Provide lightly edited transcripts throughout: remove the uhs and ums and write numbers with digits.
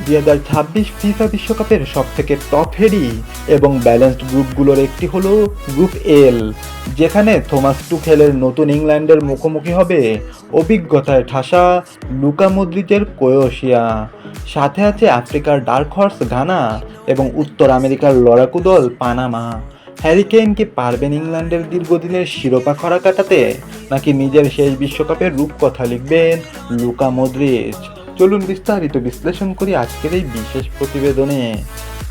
2026 FIFA বিশ্বকাপের সবথেকে top হেডি এবং ব্যালেন্সড গ্রুপগুলোর একটি হলো গ্রুপ এল, যেখানে থমাস টুখেলের নতুন ইংল্যান্ডের মুখোমুখি হবে অভিজ্ঞতায় ঠাসা লুকা মদ্রিচের ক্রোয়েশিয়া। সাথে আছে আফ্রিকার ডার্ক হর্স ঘানা এবং উত্তর আমেরিকার লড়াকু দল পানামা। হ্যারি কেইন কি পারবেন ইংল্যান্ডের দীর্ঘদিনের শিরোপা খরা কাটাতে, নাকি নিজের শেষ বিশ্বকাপের রূপকথা লিখবেন লুকা মদ্রিচ? চলুন বিস্তারিত বিশ্লেষণ করি আজকের এই বিশেষ প্রতিবেদনে।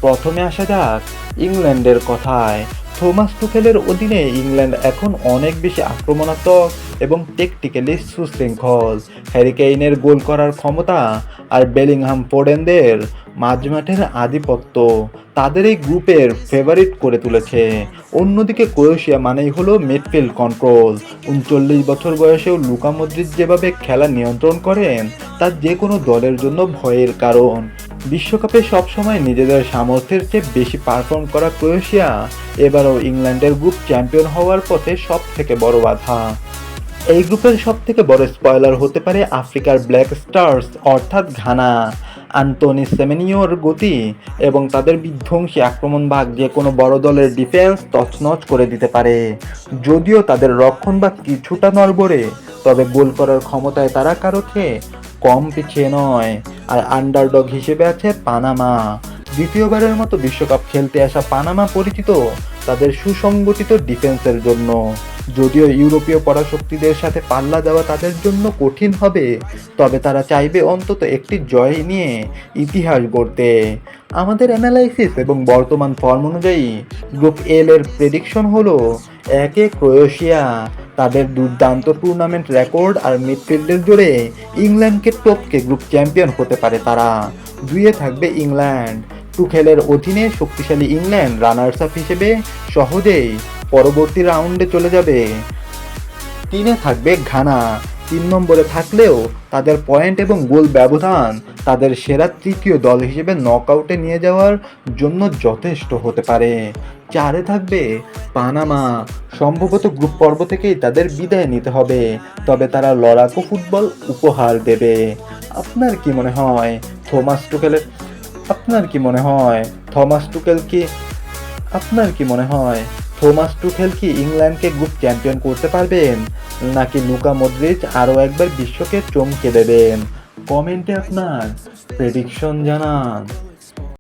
প্রথমে আসা যাক ইংল্যান্ডের কথায়। থমাস টুখেলের অধীনে ইংল্যান্ড এখন অনেক বেশি আক্রমণাত্মক এবং টেকটিক্যালি সুশৃঙ্খল। হ্যারি কেইনের গোল করার ক্ষমতা আর বেলিংহাম ফোডেনদের মাঝমাঠের আধিপত্য তাদের এই গ্রুপের ফেভারিট করে তুলেছে। অন্যদিকে ক্রোয়েশিয়া মানেই হলো মিডফিল্ড কন্ট্রোল। 39 বছর বয়সেও লুকা মদ্রিচ যেভাবে খেলা নিয়ন্ত্রণ করেন তা যে কোনো দলের জন্য ভয়ের কারণ। বিশ্বকাপে সবসময় নিজেদের সামর্থ্যের চেয়ে বেশি পারফর্ম করা ক্রোয়েশিয়া এবারও ইংল্যান্ডের গ্রুপ চ্যাম্পিয়ন হওয়ার পথে সব থেকে বড় বাধা। এই গ্রুপের সব থেকে বড় স্পয়লার হতে পারে আফ্রিকার ব্ল্যাক স্টার্স অর্থাৎ ঘানা। আন্তোনি সেমেনিওর গতি এবং তাদের বিধ্বংসী আক্রমণভাগ যে কোনো বড় দলের ডিফেন্স তছনছ করে দিতে পারে। যদিও তাদের রক্ষণভাগ কিছুটা নড়বড়ে, তবে গোল করার ক্ষমতায় তারা কারো চেয়ে কম পিছিয়ে নয়। আর আন্ডারডগ হিসেবে আছে পানামা। দ্বিতীয়বারের মতো বিশ্বকাপ খেলতে আসা পানামা পরিচিত তাদের সুসংগঠিত ডিফেন্সের জন্য। যদিও ইউরোপীয় পরাশক্তিদের সাথে পাল্লা দেওয়া তাদের জন্য কঠিন হবে, তবে তারা চাইবে অন্তত একটি জয় নিয়ে ইতিহাস গড়তে। আমাদের অ্যানালাইসিস এবং বর্তমান ফর্ম অনুযায়ী গ্রুপ এল এর প্রেডিকশন হলো: একে ক্রোয়েশিয়া, তাদের দুর্দান্ত টুর্নামেন্ট রেকর্ড আর মিডফিল্ডের জোরে ইংল্যান্ডকে টপকে গ্রুপ চ্যাম্পিয়ন হতে পারে তারা। দুইয়ে থাকবে ইংল্যান্ড, টুখেলের অধীনে শক্তিশালী ইংল্যান্ড রানার্স আপ হিসেবে সহজেই পরবর্তী রাউন্ডে চলে যাবে। তিনে থাকবে ঘানা, 3 নম্বরে থাকলেও তাদের পয়েন্ট এবং গোল ব্যবধান তাদের সেরা তৃতীয় দল হিসেবে নকআউটে নিয়ে যাওয়ার জন্য যথেষ্ট হতে পারে। চারে থাকবে পানামা, সম্ভবত গ্রুপ পর্ব থেকেই তাদের বিদায় নিতে হবে, তবে তারা লড়াকু ফুটবল উপহার দেবে। আপনার কি মনে হয় থমাস টুখেলের আপনার কি মনে হয় থমাস টুখেল কি আপনার কি মনে হয় থমাস টুখেল কি ইংল্যান্ডকে গ্রুপ চ্যাম্পিয়ন করতে পারবেন, নাকি লুকা মদ্রিচ আরও একবার বিশ্বকে চমকে দেবেন? কমেন্টে আপনার প্রেডিকশন জানান।